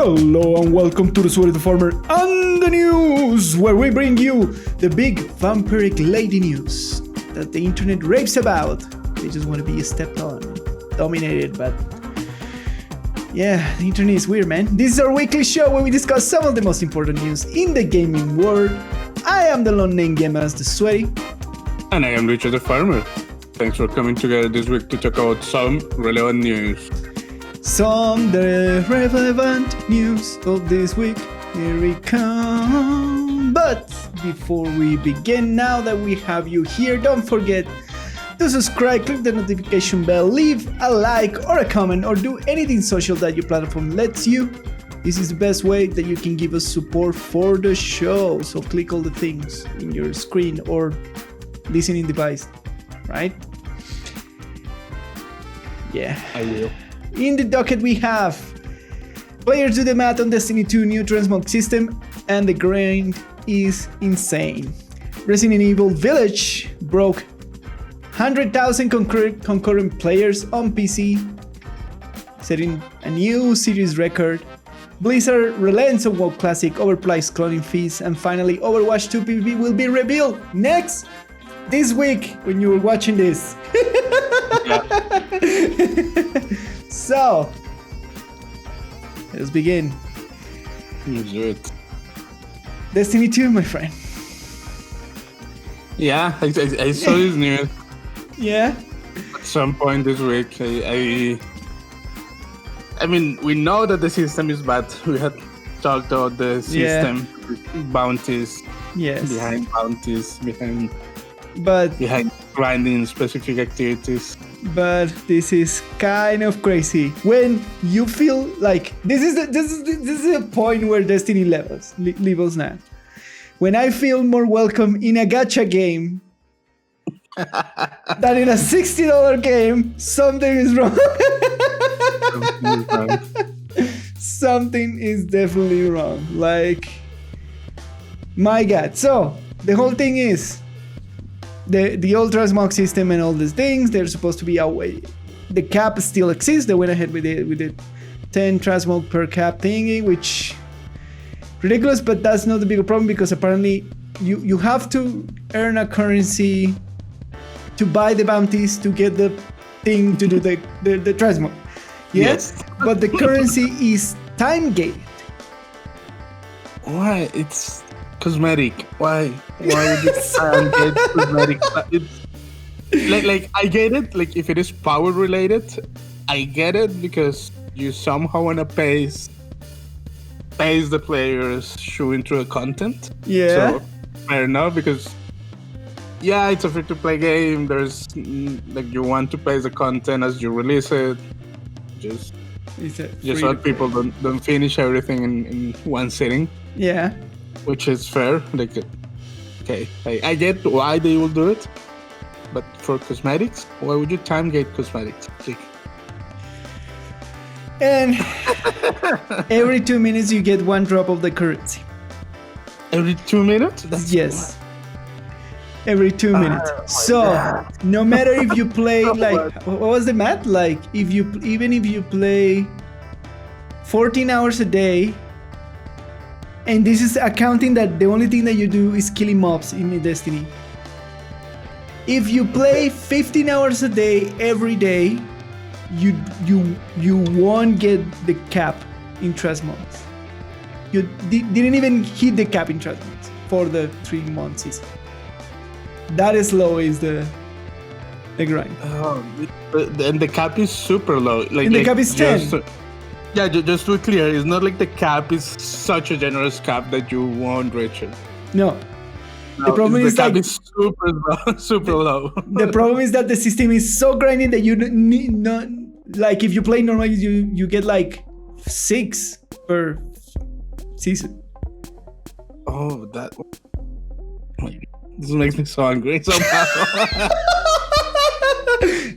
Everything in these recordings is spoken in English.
Hello and welcome to the Sweaty the Farmer and the news, where we bring you the big vampiric lady news that the internet raves about. They just want to be stepped on, dominated, but yeah, the internet is weird, man. This is our weekly show where we discuss some of the most important news in the gaming world. I am the lone name gamer as the Sweaty. And I am Richard the Farmer. Thanks for coming together this week to talk about some relevant news. Some the relevant news of this week. Here we come. But before we begin, now that we have you here, don't forget to subscribe, click the notification bell, leave a like or a comment, or do anything social that your platform lets you. This is the best way that you can give us support for the show. So click all the things in your screen or listening device, right? Yeah. I will. In the docket we have players do the math on Destiny 2 new Transmog system, and the grind is insane. Resident Evil Village broke 100,000 concurrent players on PC, setting a new series record. Blizzard relents on WoW Classic overpriced cloning fees, and finally Overwatch 2 PvP will be revealed next this week when you were watching this. So, let's begin. Let's do it. Destiny 2, my friend. Yeah, I saw this news Yeah? at some point this week. I mean, we know that the system is bad. We had talked about the system, bounties, Yes. behind bounties, behind But grinding specific activities. this is kind of crazy when you feel like this is a point where Destiny levels now. When I feel more welcome in a gacha game than in a $60 game, something is wrong. Something is definitely wrong. Like, my God. So the whole thing is the old Transmog system and all these things, they're supposed to be outweighed. The cap still exists. They went ahead with the 10 Transmog per cap thingy, which ridiculous, but that's not the bigger problem, because apparently you have to earn a currency to buy the bounties to get the thing to do the Transmog. Yes. But the currency is time gated. Why? It's cosmetic. Why would you get cosmetic? It's like I get it. Like, if it is power related, I get it, because you somehow wanna pace the players showing through the content. Yeah. So fair enough, because it's a free-to-play game. There's like, you want to pace the content as you release it. Just so that people don't finish everything in one sitting. Yeah. Which is fair. Like, okay, I get why they will do it, but for cosmetics, why would you time gate cosmetics? Like, and every 2 minutes you get one drop of the currency. every 2 minutes? Yes. Every 2 minutes. So no matter if you play like, what was the math? Like, even if you play 14 hours a day, and this is accounting that the only thing that you do is killing mobs in Destiny. If you play 15 hours a day every day, you won't get the cap in Transmogs. You didn't even hit the cap in Transmogs for the 3-month season. That is low is the grind. And the cap is super low. And the cap is 10. Just to be clear, it's not like the cap is such a generous cap that you won't reach it. No. The problem is the cap like, is super low. The problem is that the system is so grinding that you need not, like, if you play normally, you get like 6 per season. Oh, that. This makes me so angry somehow.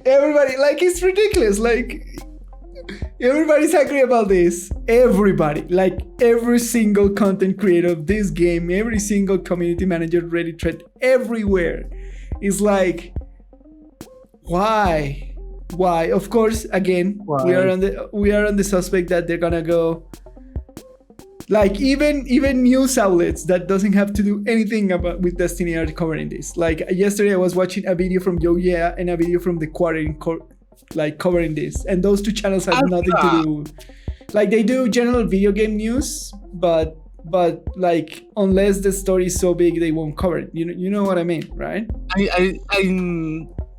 Everybody, like, it's ridiculous. Like, everybody's angry about this. Everybody, like, every single content creator of this game, every single community manager, Reddit thread, everywhere is like, why? Of course, again, we are on the suspect that they're gonna go Like even news outlets that doesn't have to do anything about with Destiny are covering this. Like yesterday I was watching a video from Yo Yeah and a video from the Quarry like covering this, and those two channels have nothing to do. Like they do general video game news, but like unless the story is so big they won't cover it. You know what I mean, right? I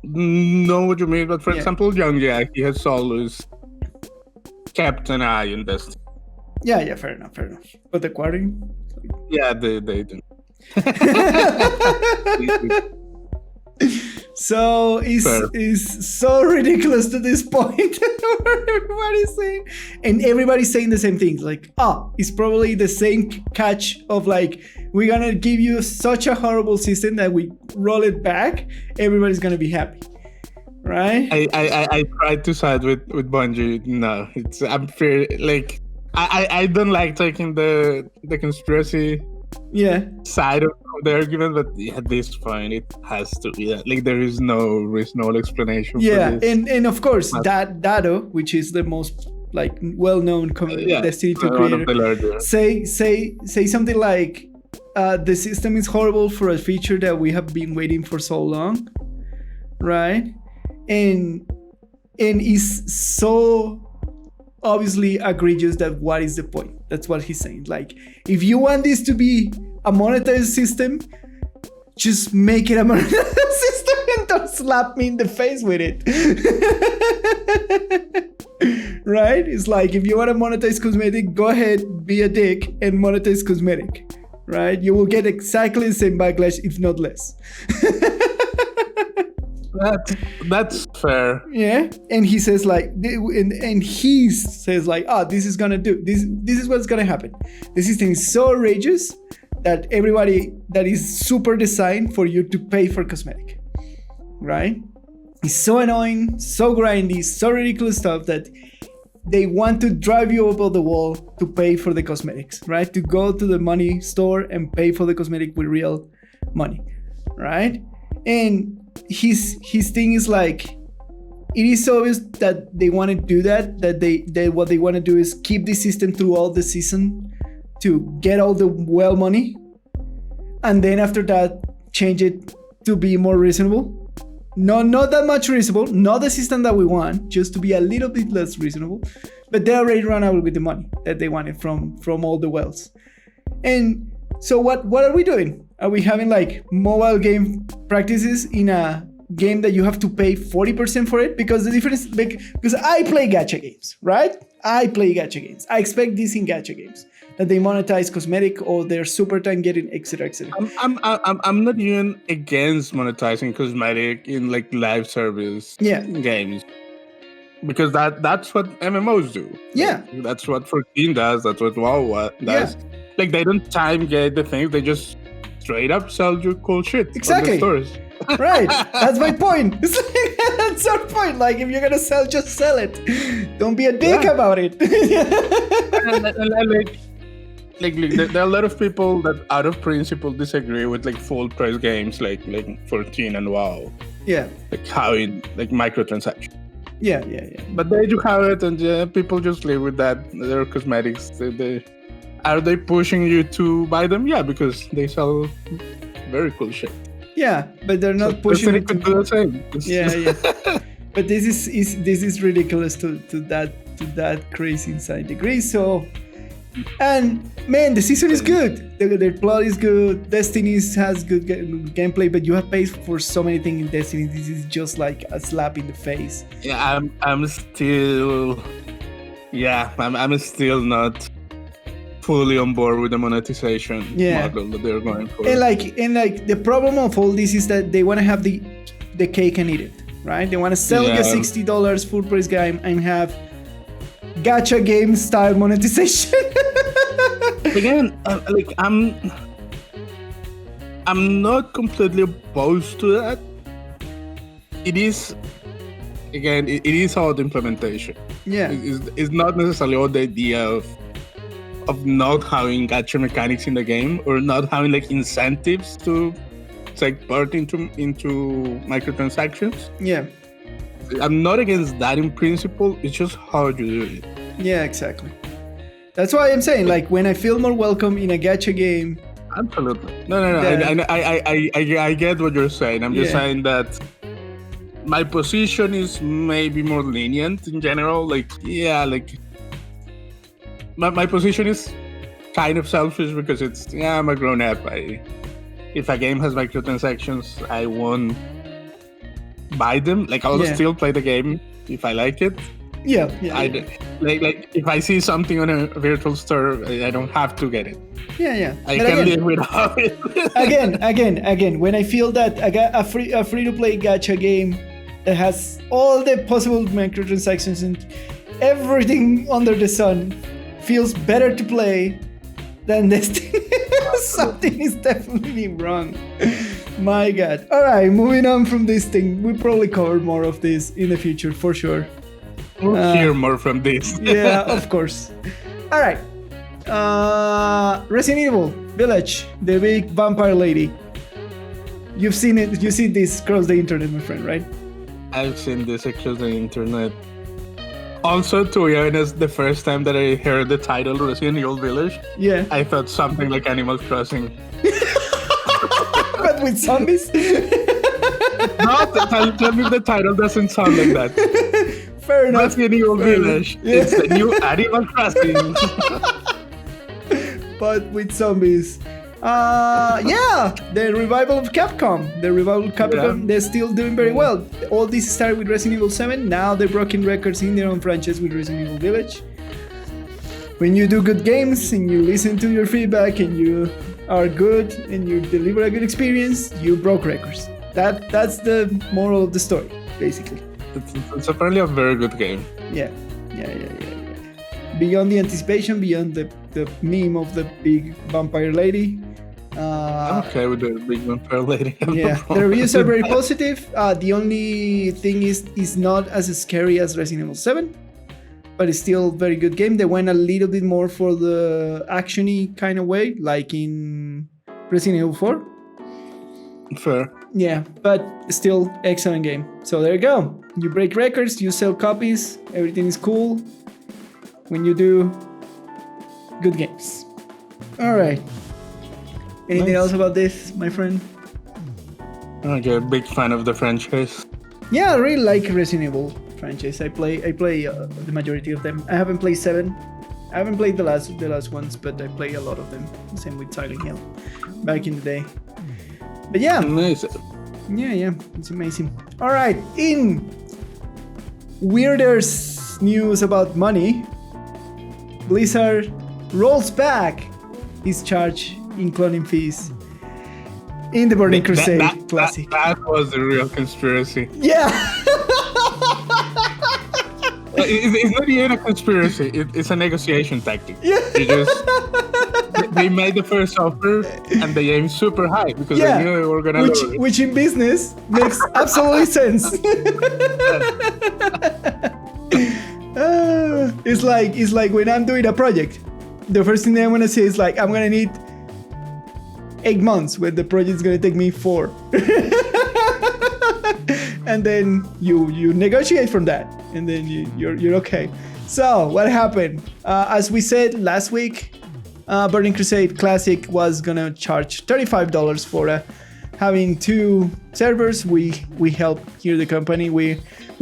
know what you mean, but for example, Young Yeah, he has always kept an eye on this. Yeah, fair enough. But the Quarry? Yeah, they do. So it's so ridiculous to this point where everybody's saying, and everybody's saying the same things, like, it's probably the same catch of like, we're gonna give you such a horrible system that we roll it back, everybody's gonna be happy, right? I tried to side with Bungie. No, I'm fair. Like I don't like taking the conspiracy side of the argument, but at this point it has to be that. Like there is no reasonable explanation for this. and of course that Dado, which is the most like well-known Destiny 2 creator, say something like the system is horrible for a feature that we have been waiting for so long, right? And is so obviously egregious that what is the point? That's what he's saying. Like, if you want this to be a monetized system, just make it a monetized system and don't slap me in the face with it. Right? It's like, if you want to monetize cosmetic, go ahead, be a dick and monetize cosmetic. Right? You will get exactly the same backlash, if not less. That's fair. Yeah, and he says like, and he says like, this is gonna do this. This is what's gonna happen. The system is so outrageous that everybody that is super designed for you to pay for cosmetic, right? It's so annoying, so grindy, so ridiculous stuff that they want to drive you over the wall to pay for the cosmetics, right? To go to the money store and pay for the cosmetic with real money, right? And his thing is like, it is obvious that they want to do that they what they want to do is keep the system through all the season to get all the well money, and then after that change it to be more reasonable. No, not that much reasonable, not the system that we want, just to be a little bit less reasonable, but they already run out with the money that they wanted from all the wells. And so what are we doing? Are we having like mobile game practices in a game that you have to pay 40% for it? Because the difference, because I play gacha games, right? I play gacha games. I expect this in gacha games, that they monetize cosmetic or their super time getting, etc. I'm not even against monetizing cosmetic in like live service games, because that's what MMOs do. Yeah, like, that's what 14 does. That's what WoW does. Yeah. Like they don't time gate the things. They just straight up sell you cool shit. Exactly. On the stores. Right. That's my point. It's like, that's our point. Like, if you're gonna sell, just sell it. Don't be a dick about it. Like there are a lot of people that out of principle disagree with like full price games like 14 and WoW. Yeah. Like having like microtransactions. Yeah. But they do have it, and people just live with that. Their cosmetics. Are they pushing you to buy them? Yeah, because they sell very cool shit. Yeah, but they're not pushing it to do the same. Yeah. But this is ridiculous to that crazy insane degree. So, and man, the season is good. Their plot is good. Destiny has good gameplay, but you have paid for so many things in Destiny. This is just like a slap in the face. Yeah, I'm still not fully on board with the monetization model that they're going for. And like the problem of all this is that they want to have the cake and eat it, right? They want to sell you a $60 full price game and have gacha game style monetization. Again, I'm not completely opposed to that. It is all the implementation. Yeah, it's not necessarily all the idea of not having gacha mechanics in the game, or not having like incentives to take part into microtransactions. Yeah, I'm not against that in principle. It's just how you do it. Yeah, exactly. That's why I'm saying, like, when I feel more welcome in a gacha game. Absolutely. No. I get what you're saying. I'm just saying that my position is maybe more lenient in general. Like, my position is kind of selfish because I'm a grown up. If a game has microtransactions, I won't buy them. Like, I'll still play the game if I like it. Like if I see something on a virtual store, I don't have to get it. I can live without it. again, when I feel that I got a free to play gacha game that has all the possible microtransactions and everything under the sun feels better to play than Destiny, something is definitely wrong. My God. All right, moving on from this thing. We'll probably cover more of this in the future for sure. We'll hear more from this. Yeah, of course. All right. Resident Evil Village, the big vampire lady. You've seen it. You see this across the internet, my friend, right? I've seen this across the internet. Also, to be honest, the first time that I heard the title Resident Evil Village, I thought something like Animal Crossing. But with zombies? No, tell me if the title doesn't sound like that. Fair enough. Resident Evil Village. It's the new Animal Crossing. But with zombies. The revival of Capcom. They're still doing very well. All this started with Resident Evil 7. Now they're broken records in their own franchise with Resident Evil Village. When you do good games and you listen to your feedback and you are good and you deliver a good experience, you broke records. That's the moral of the story, basically. It's apparently a very good game. Yeah. Beyond the anticipation, beyond the meme of the big vampire lady. Okay, with the big vampire lady. The reviews are very positive. The only thing is not as scary as Resident Evil 7, but it's still a very good game. They went a little bit more for the action-y kind of way, like in Resident Evil 4. Fair. Yeah, but still excellent game. So there you go. You break records, you sell copies, everything is cool when you do good games. All right. Anything else about this, my friend? Okay, big fan of the franchise. Yeah, I really like Resident Evil franchise. I play the majority of them. I haven't played 7. I haven't played the last ones, but I play a lot of them. Same with Silent Hill back in the day. But yeah. Nice. Yeah, it's amazing. All right, in weirder news about money, Blizzard rolls back its charge in cloning fees in the Burning Crusade Classic. That was the real conspiracy. Yeah. It's not even a conspiracy. It's a negotiation tactic. Yeah. They made the first offer and they aimed super high because they knew they were gonna lower it. Which in business makes absolutely sense. It's like when I'm doing a project, the first thing I want to say is like, I'm gonna need 8 months when the project's gonna take me 4. And then you negotiate from that, and then you're okay. So what happened? As we said last week, Burning Crusade Classic was gonna charge $35 for having 2 servers. We help here the company. We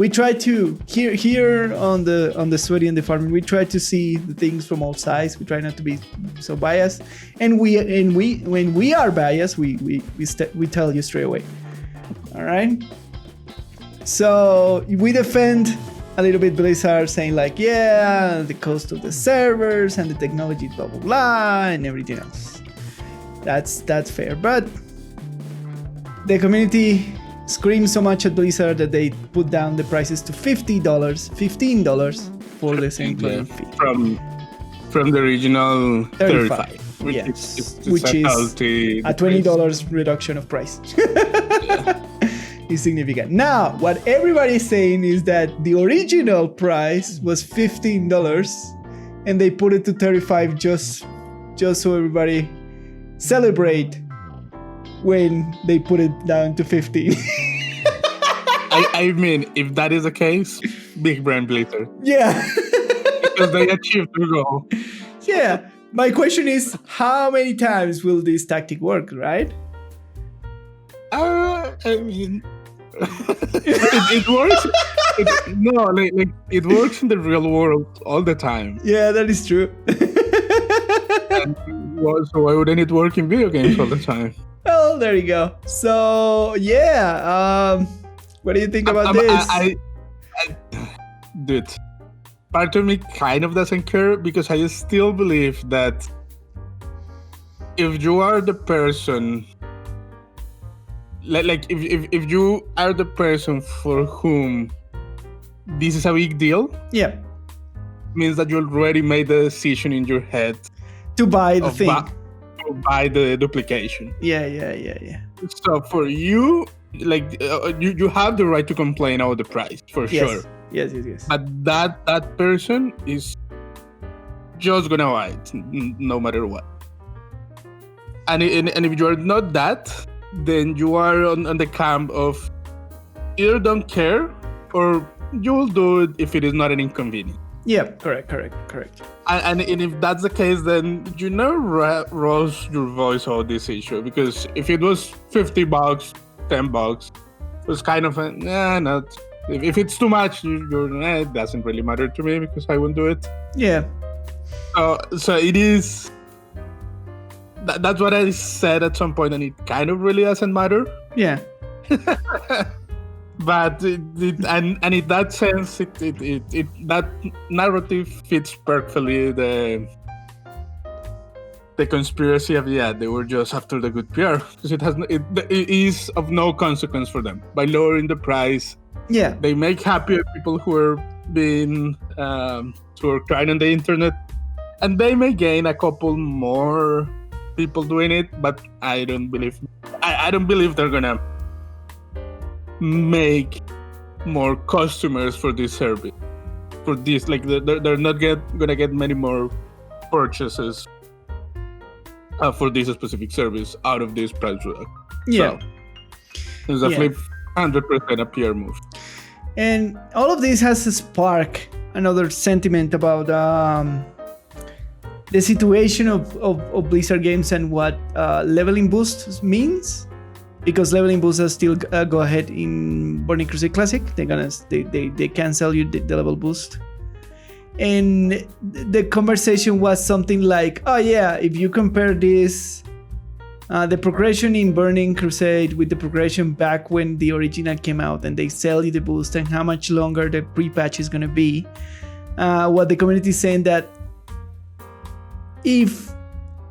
try to here on the Sweaty and the Farming. We try to see the things from all sides. We try not to be so biased. And when we are biased, we tell you straight away. All right. So we defend a little bit Blizzard, saying like, the cost of the servers and the technology, blah blah blah, and everything else. That's fair, but the community screamed so much at Blizzard that they put down the prices to $15 for the same fee. From the original 35. Which is a $20 reduction of price. Is significant. Now, what everybody is saying is that the original price was $15 and they put it to $35 just so everybody celebrate when they put it down to $15. I mean, if that is the case, big brand Blizzard. Yeah. Because they achieved their goal. Yeah. My question is, how many times will this tactic work, right? I mean, it works. It works in the real world all the time. Yeah, that is true. And so why wouldn't it work in video games all the time? Well, there you go. So, yeah. What do you think about this? Dude, part of me kind of doesn't care because I still believe that if you are the person, if you are the person for whom this is a big deal, yeah, means that you already made the decision in your head to buy the thing, to buy the duplication. Yeah. So for you, you have the right to complain about the price for sure. Yes. But that person is just gonna buy it no matter what. And if you are not that, then you are on the camp of either don't care or you will do it if it is not an inconvenience. Yeah, correct. And if that's the case, then you never rose your voice on this issue, because if it was $50, $10, it was kind of not. If it's too much, it doesn't really matter to me because I won't do it. Yeah. So it is. That's what I said at some point, and it kind of really doesn't matter. Yeah. But in that sense, that narrative fits perfectly the conspiracy of they were just after the good PR, because it is of no consequence for them. By lowering the price, they make happier people who are being who are crying on the internet, and they may gain a couple more people doing it, but I don't believe they're gonna make more customers for this service. For this, they're not gonna get many more purchases for this specific service out of this price reduction. Yeah, so, it's definitely 100% a PR move. And all of this has to spark another sentiment about the situation of Blizzard games and what leveling boost means. Because leveling boosts still go ahead in Burning Crusade Classic. They cancel you the level boost. And the conversation was something like, oh yeah, if you compare this, the progression in Burning Crusade with the progression back when the original came out, and they sell you the boost and how much longer the pre-patch is going to be, what the community is saying that if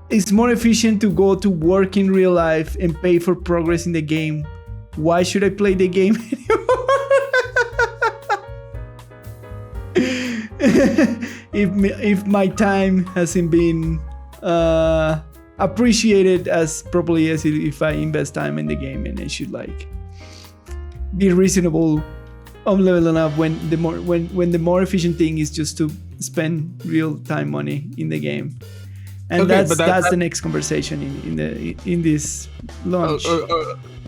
it's more efficient to go to work in real life and pay for progress in the game, why should I play the game anymore? if my time hasn't been appreciated as properly as if I invest time in the game, and it should be reasonable on leveling up when the more efficient thing is just to spend real time money in the game. And that's the next conversation in this launch.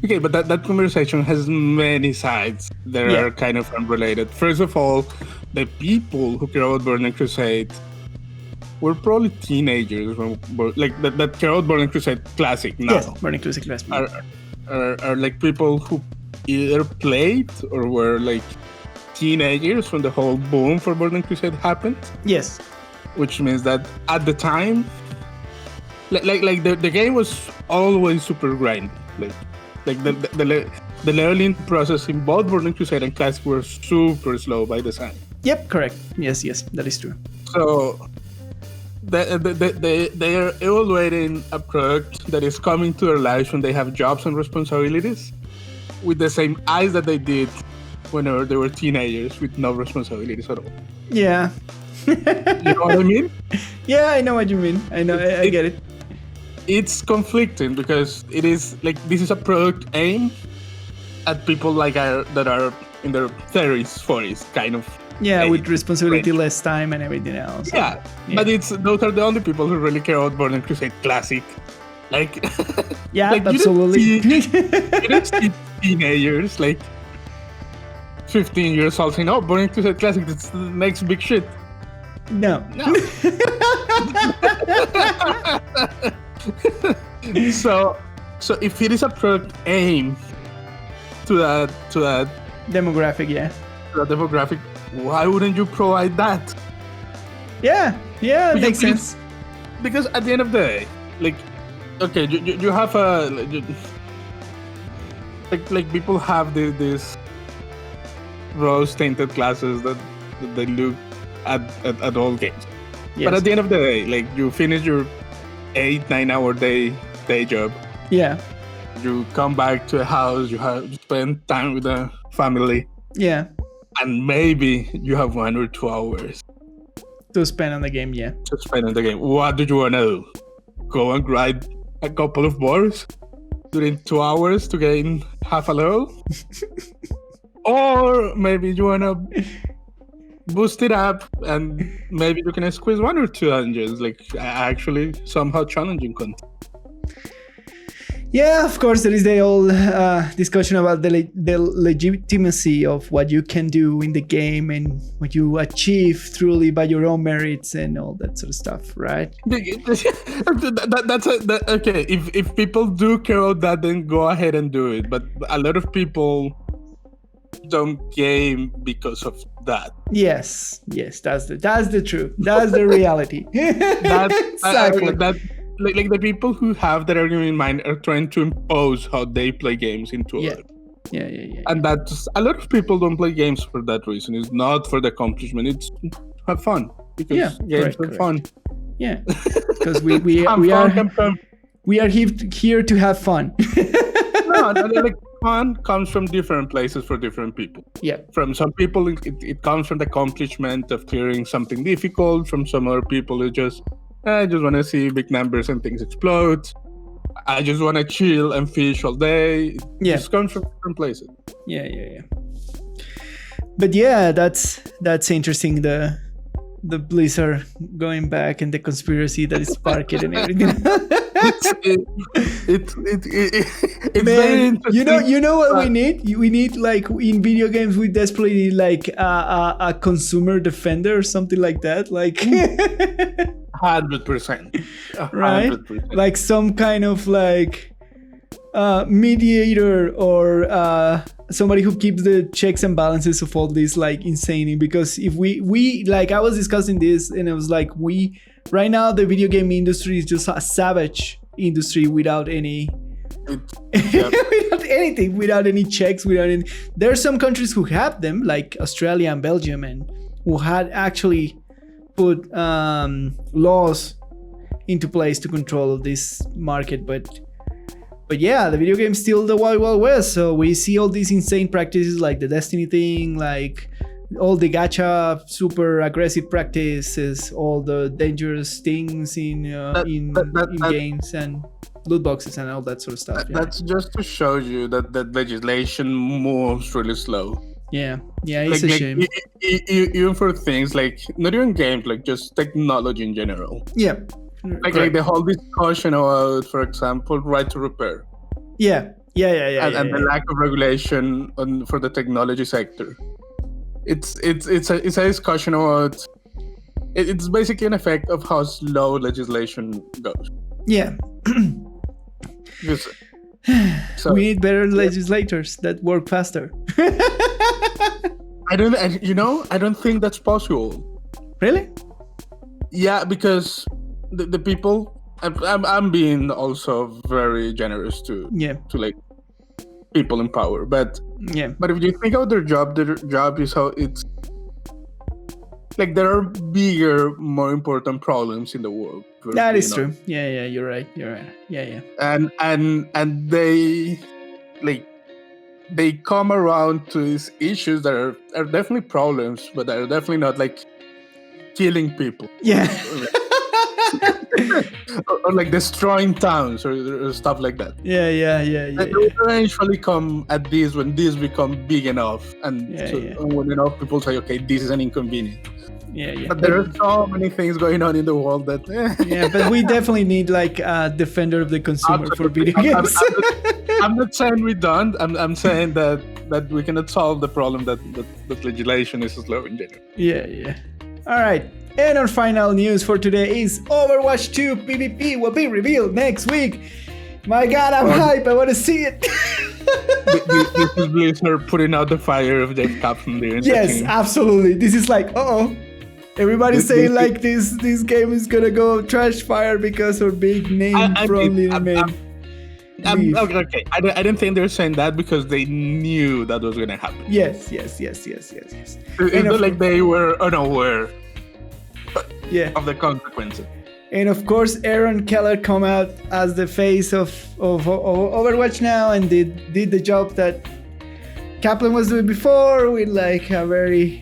Okay, but that conversation has many sides that are kind of unrelated. First of all, the people who care about Burning Crusade were probably teenagers, that care about Burning Crusade Classic now. Yes, Burning Crusade Classic are like people who either played or were teenagers when the whole boom for Burning Crusade happened. Yes, which means that at the time, the game was always super grindy. The leveling process in both Burning Crusade and Classic were super slow by design. Yep, correct. Yes, that is true. So they are evaluating a product that is coming to their lives when they have jobs and responsibilities with the same eyes that they did whenever they were teenagers with no responsibilities at all. Yeah. You know what I mean? Yeah, I know what you mean. I know. I get it. It's conflicting because it is this is a product aimed at people that are in their 30s, 40s, kind of. Yeah, with responsibility, less time, and everything else. Yeah. But those are the only people who really care about Burning Crusade Classic. Yeah, absolutely. You don't see teenagers 15 years old saying, "Oh, Burning Crusade Classic, that's the next big shit." No. No. So if it is a product aimed to that Demographic, yeah. to that demographic, why wouldn't you provide that? Yeah, it makes sense. Because at the end of the day, like, okay, you have a like people have this rose tinted glasses that they look at all games. Yes. But at the end of the day, like, you finish your 8-9 hour day job. Yeah. You come back to a house, you spend time with the family. Yeah. And maybe you have 1 or 2 hours to spend on the game, yeah. to spend on the game. What do you want to do? Go and grind a couple of bars during 2 hours to gain half a level? Or maybe you want to boost it up and maybe you can squeeze 1 or 2 dungeons, like actually somehow challenging content. Yeah, of course, there is the whole discussion about the legitimacy of what you can do in the game and what you achieve truly by your own merits and all that sort of stuff, right? That's okay. If people do care about that, then go ahead and do it. But a lot of people don't game because of that. Yes, that's the truth. That's the reality. Exactly. Like the people who have that argument in mind are trying to impose how they play games into others. Yeah. And that's a lot of people don't play games for that reason. It's not for the accomplishment. It's to have fun, because games are fun. Yeah, because we are here to have fun. No, like, fun comes from different places for different people. Yeah. From some people, it comes from the accomplishment of clearing something difficult. From some other people, it just, I just want to see big numbers and things explode. I just want to chill and fish all day. It just comes from different places. Yeah. But yeah, that's interesting. The Blizzard going back and the conspiracy that is sparked and everything. It's Man, very interesting. You know what we need? We need, like, in video games, we desperately need like a consumer defender or something like that. Like 100%. Right? 100%. Like some kind of like mediator or somebody who keeps the checks and balances of all this, like, insane. Because if we like, I was discussing this and it was like, right now the video game industry is just a savage industry without any without anything, without any checks, without any. There are some countries who have them, like Australia and Belgium, and who had actually put laws into place to control this market, but yeah, the video game is still the wild west. So we see all these insane practices, like the Destiny thing, like all the gacha super aggressive practices, all the dangerous things in games and loot boxes and all that sort of stuff. That's just to show you that legislation moves really slow. Yeah, it's a shame. Even for things like, not even games, like just technology in general. Yeah. Like the whole discussion about, for example, right to repair. Yeah. And the lack of regulation for the technology sector. It's a discussion about. It's basically an effect of how slow legislation goes. Yeah. We need better legislators that work faster. I don't think that's possible. Really? Yeah, because the people. I'm being also very generous to like people in power, but if you think about their job is how it's like, there are bigger, more important problems in the world. That is true. Yeah, you're right. Yeah. And they come around to these issues that are definitely problems, but that are definitely not like killing people. Yeah. or like destroying towns or stuff like that. Yeah. They will eventually come at this when these become big enough, and when enough people say, okay, this is an inconvenience. Yeah. But there are so many things going on in the world that. Yeah, but we definitely need like a defender of the consumer for video games. I'm not saying we don't. I'm saying that we cannot solve the problem that legislation is slow in general. Yeah. All right. And our final news for today is Overwatch 2 PvP will be revealed next week. My God, I'm hype. I want to see it. This is Blizzard putting out the fire of Jeff Kaplan. Yes, absolutely. This is like, everybody's saying like this game is gonna go trash fire because our big name from Little Man. Okay, I didn't think they were saying that because they knew that was gonna happen. Yes. It's not like they were unaware of the consequences. And of course, Aaron Keller come out as the face of Overwatch now and did the job that Kaplan was doing before with like a very,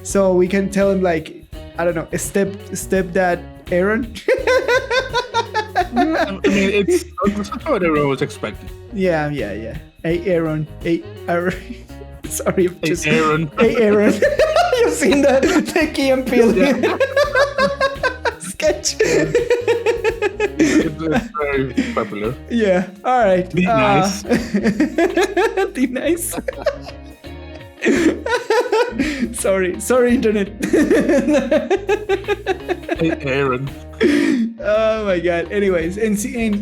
so we can tell him like, I don't know, step that Aaron. I mean, it's what everyone was expecting. Yeah. Hey, Aaron. Sorry, I'm just... Aaron. Hey, Aaron. You've seen the Key and Peele sketch. It's very popular. Yeah, all right. Be nice. Be nice. Sorry, internet. Hey, Aaron. Oh my God. Anyways, and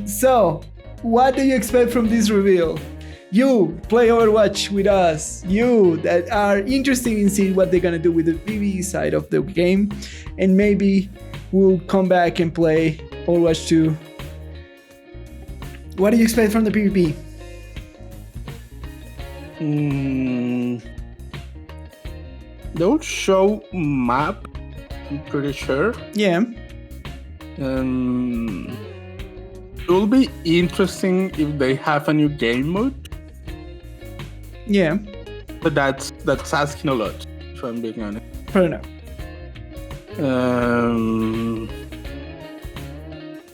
so, what do you expect from this reveal? You play Overwatch with us. You that are interested in seeing what they're gonna do with the PvE side of the game, and maybe we'll come back and play Overwatch 2. What do you expect from the PvP? They'll show map, I'm pretty sure. Yeah. It will be interesting if they have a new game mode. Yeah. But that's asking a lot, if I'm being honest. Fair enough.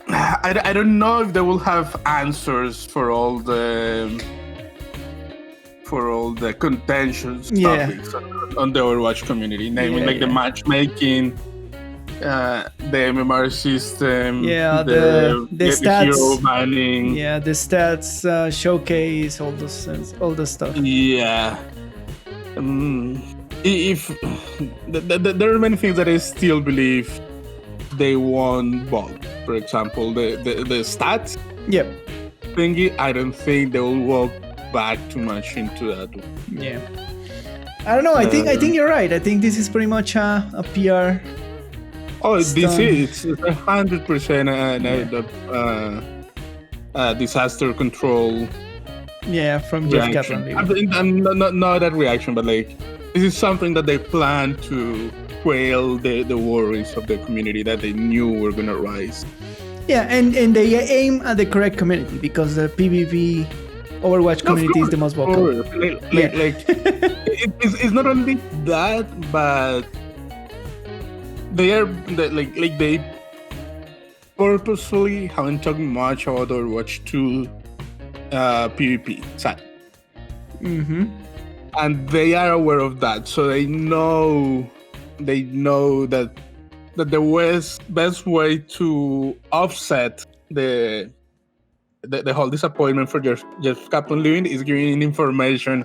I don't know if they will have answers for all the contentious topics on the Overwatch community, namely like the matchmaking, the MMR system, the stats, hero banning, the stats showcase, all the stuff. Yeah. If there are many things that I still believe they won't bug. For example, the stats thingy, I don't think they will walk back too much into that. Yeah. I don't know. I think you're right. I think this is pretty much a PR. Oh, this is 100% disaster control. Yeah, from Jeff Kaplan. Not that reaction, but like this is something that they plan to quell the worries of the community that they knew were gonna rise. Yeah, and they aim at the correct community because the PvP Overwatch community is the most vocal. It's not only that, but they are they purposefully haven't talked much about Overwatch 2 PvP side. Mm-hmm. And they are aware of that, so they know that the best way to offset the whole disappointment for Jeff Kaplan leaving is giving information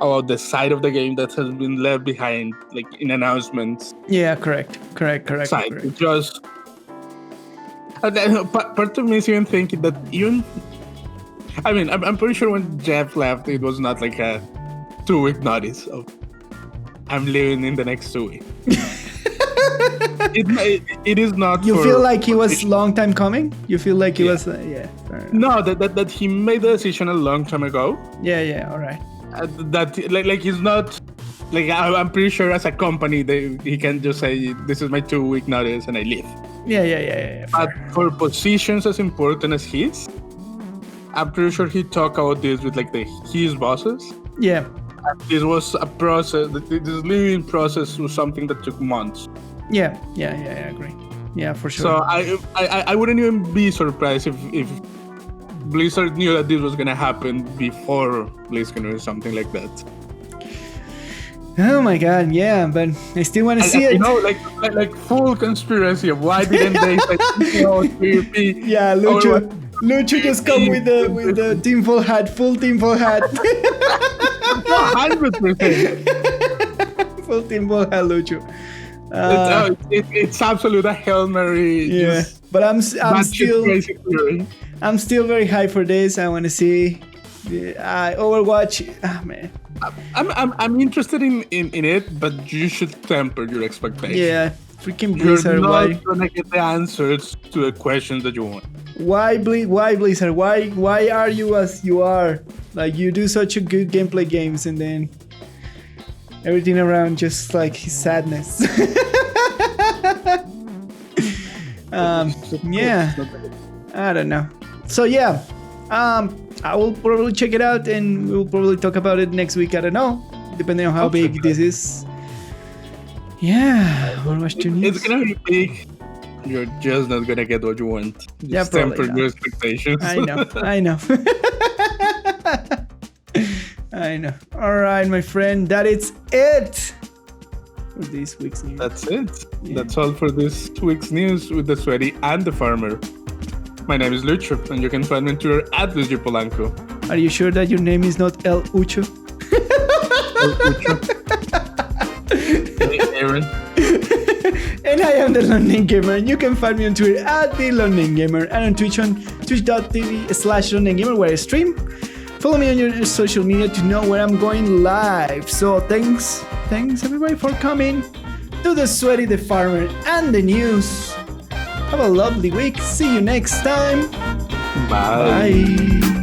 about the side of the game that has been left behind, like in announcements. Yeah, correct. Side. Correct. Just part of me is even thinking that I'm pretty sure when Jeff left, it was not like a 2-week notice of I'm leaving in the next 2 weeks. It is not. You feel like he was long time coming? You feel like he was no, that he made the decision a long time ago. Yeah, all right. That like he's not like I'm pretty sure as a company he can just say this is my 2-week notice and I leave. Yeah. But for positions as important as his, I'm pretty sure he talked about this with like his bosses. Yeah. And this was a process. This leaving process was something that took months. Yeah, I agree. Yeah, for sure. So I wouldn't even be surprised if Blizzard knew that this was gonna happen before BlizzCon or something like that. Oh my God, yeah, but I still want to see it. You know, like full conspiracy of why didn't they say PvP? Yeah, Lucho just come with the full tinfoil hat. 100%. Full tinfoil hat, Lucho. It's absolute a Hail Mary. Yeah, Just but I'm batshit still crazy theory. I'm still very high for this. I want to see Overwatch. Ah, man. I'm interested in it, but you should temper your expectations. Yeah, freaking You're Blizzard. not Why? gonna get the answers to the questions that you want. Why Blizzard? Why are you as you are? Like, you do such a good gameplay games, and then everything around just like sadness. Yeah, I don't know. So yeah, I will probably check it out, and we'll probably talk about it next week. I don't know, depending on how big this is. Yeah, Overwatch 2 news. It's gonna be big. You're just not gonna get what you want. Just Yeah, probably temper not. your expectations. I know. I know. All right, my friend, that is it for this week's news. That's it. Yeah. That's all for this week's news with the Sweaty and the Farmer. My name is Lucho, and you can find me on Twitter at Lucio Polanco. Are you sure that your name is not El Ucho? Hey, Aaron. And I am the London Gamer, and you can find me on Twitter at the London Gamer, and on Twitch on twitch.tv/London Gamer, where I stream. Follow me on your social media to know where I'm going live. So thanks everybody for coming to the Sweaty, the Farmer, and the news. Have a lovely week. See you next time. Bye. Bye.